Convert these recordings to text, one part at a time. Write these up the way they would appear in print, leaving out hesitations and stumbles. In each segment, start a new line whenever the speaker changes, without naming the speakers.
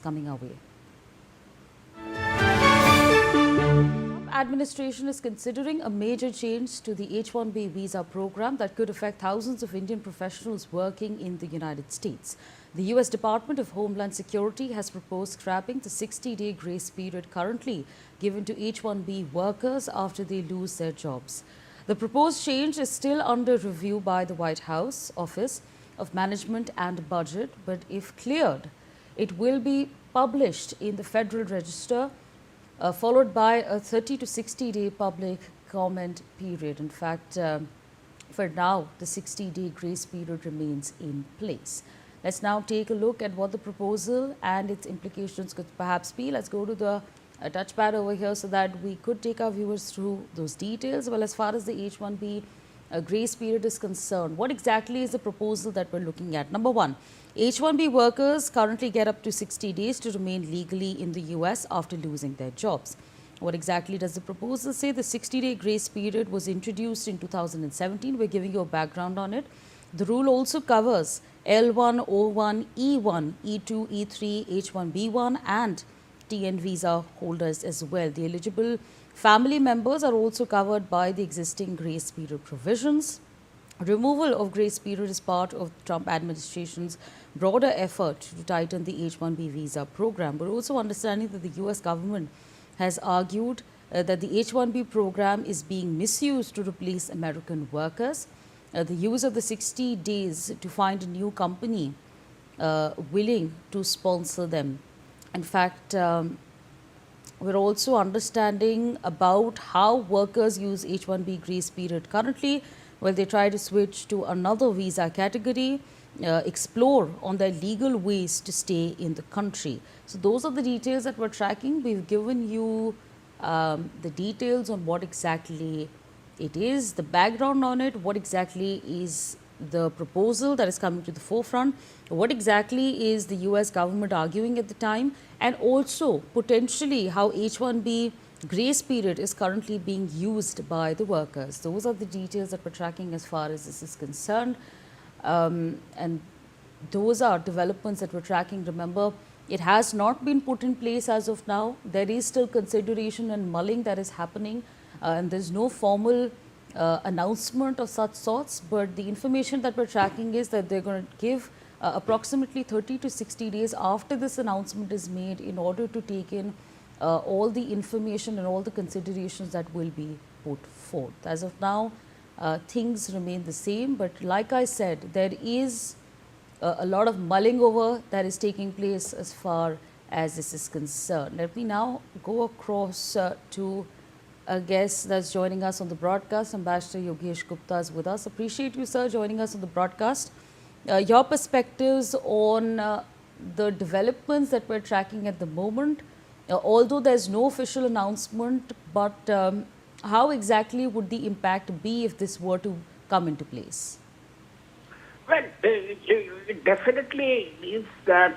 coming our way. Trump administration is considering a major change to the H-1B visa program that could affect thousands of Indian professionals working in the United States. The U.S. Department of Homeland Security has proposed scrapping the 60-day grace period currently given to H-1B workers after they lose their jobs. The proposed change is still under review by the White House Office of Management and Budget, but if cleared, it will be published in the Federal Register, followed by a 30 to 60-day public comment period. In fact, for now, the 60-day grace period remains in place. Let's now take a look at what the proposal and its implications could perhaps be. Let's go to the touchpad over here so that we could take our viewers through those details. Well, as far as the H-1B grace period is concerned, what exactly is the proposal that we're looking at? Number one, H-1B workers currently get up to 60 days to remain legally in the U.S. after losing their jobs. What exactly does the proposal say? The 60-day grace period was introduced in 2017. We're giving you a background on it. The rule also covers L1, O1, E1, E2, E3, H-1B1 and TN visa holders as well. The eligible family members are also covered by the existing grace period provisions. Removal of grace period is part of the Trump administration's broader effort to tighten the H-1B visa program. But also understanding that the U.S. government has argued that the H-1B program is being misused to replace American workers. The use of the 60 days to find a new company willing to sponsor them. In fact, we're also understanding about how workers use H-1B grace period currently. Well, they try to switch to another visa category, explore on their legal ways to stay in the country. So those are the details that we're tracking. We've given you the details on what exactly it is, the background on it, what exactly is the proposal that is coming to the forefront, what exactly is the U.S. government arguing at the time, and also potentially how H-1B grace period is currently being used by the workers. Those are the details that we're tracking as far as this is concerned. And those are developments that we're tracking. Remember, it has not been put in place as of now. There is still consideration and mulling that is happening, and there's no formal announcement of such sorts, but the information that we're tracking is that they're going to give approximately 30 to 60 days after this announcement is made in order to take in all the information and all the considerations that will be put forth. As of now, things remain the same, but like I said, there is a lot of mulling over that is taking place as far as this is concerned. Let me now go across to a guest that's joining us on the broadcast. Ambassador Yogesh Gupta is with us. Appreciate you, sir, joining us on the broadcast. Your perspectives on the developments that we're tracking at the moment, although there's no official announcement, but how exactly would the impact be if this were to come into place?
Well, it definitely means that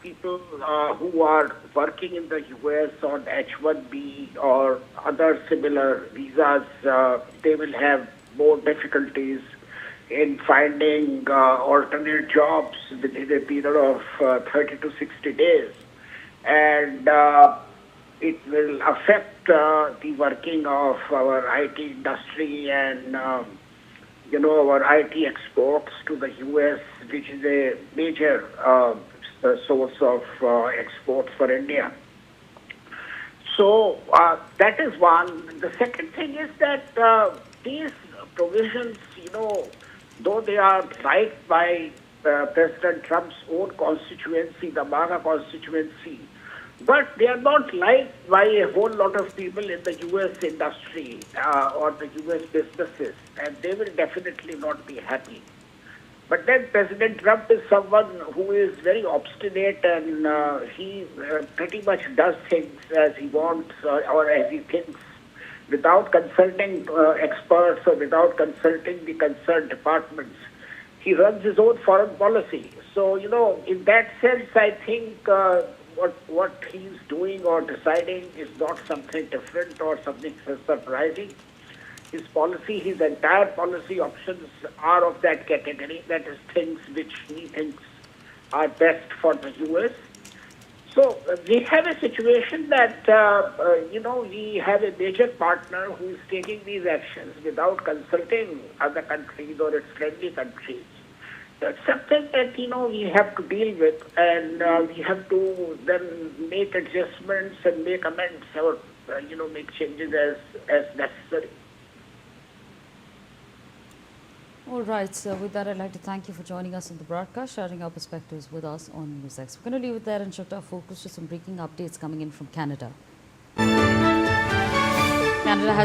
people who are working in the U.S. on H-1B or other similar visas, they will have more difficulties in finding alternate jobs within a period of 30 to 60 days. And it will affect the working of our IT industry and, our IT exports to the U.S., which is a major source of export for India. So that is one. The second thing is that these provisions, though they are liked by President Trump's own constituency, the MAGA constituency, but they are not liked by a whole lot of people in the U.S. industry or the U.S. businesses, and they will definitely not be happy. But then President Trump is someone who is very obstinate, and he pretty much does things as he wants or as he thinks, without consulting experts or without consulting the concerned departments. He runs his own foreign policy. So, in that sense, I think what he's doing or deciding is not something different or something surprising. His policy, his entire policy options are of that category, that is things which he thinks are best for the U.S. So we have a situation that, we have a major partner who is taking these actions without consulting other countries or its friendly countries. That's something that, we have to deal with, and we have to then make adjustments and make amends or, make changes as necessary.
All right, so with that, I'd like to thank you for joining us on the broadcast, sharing our perspectives with us on NewsX. We're going to leave it there and shift our focus to some breaking updates coming in from Canada. Canada has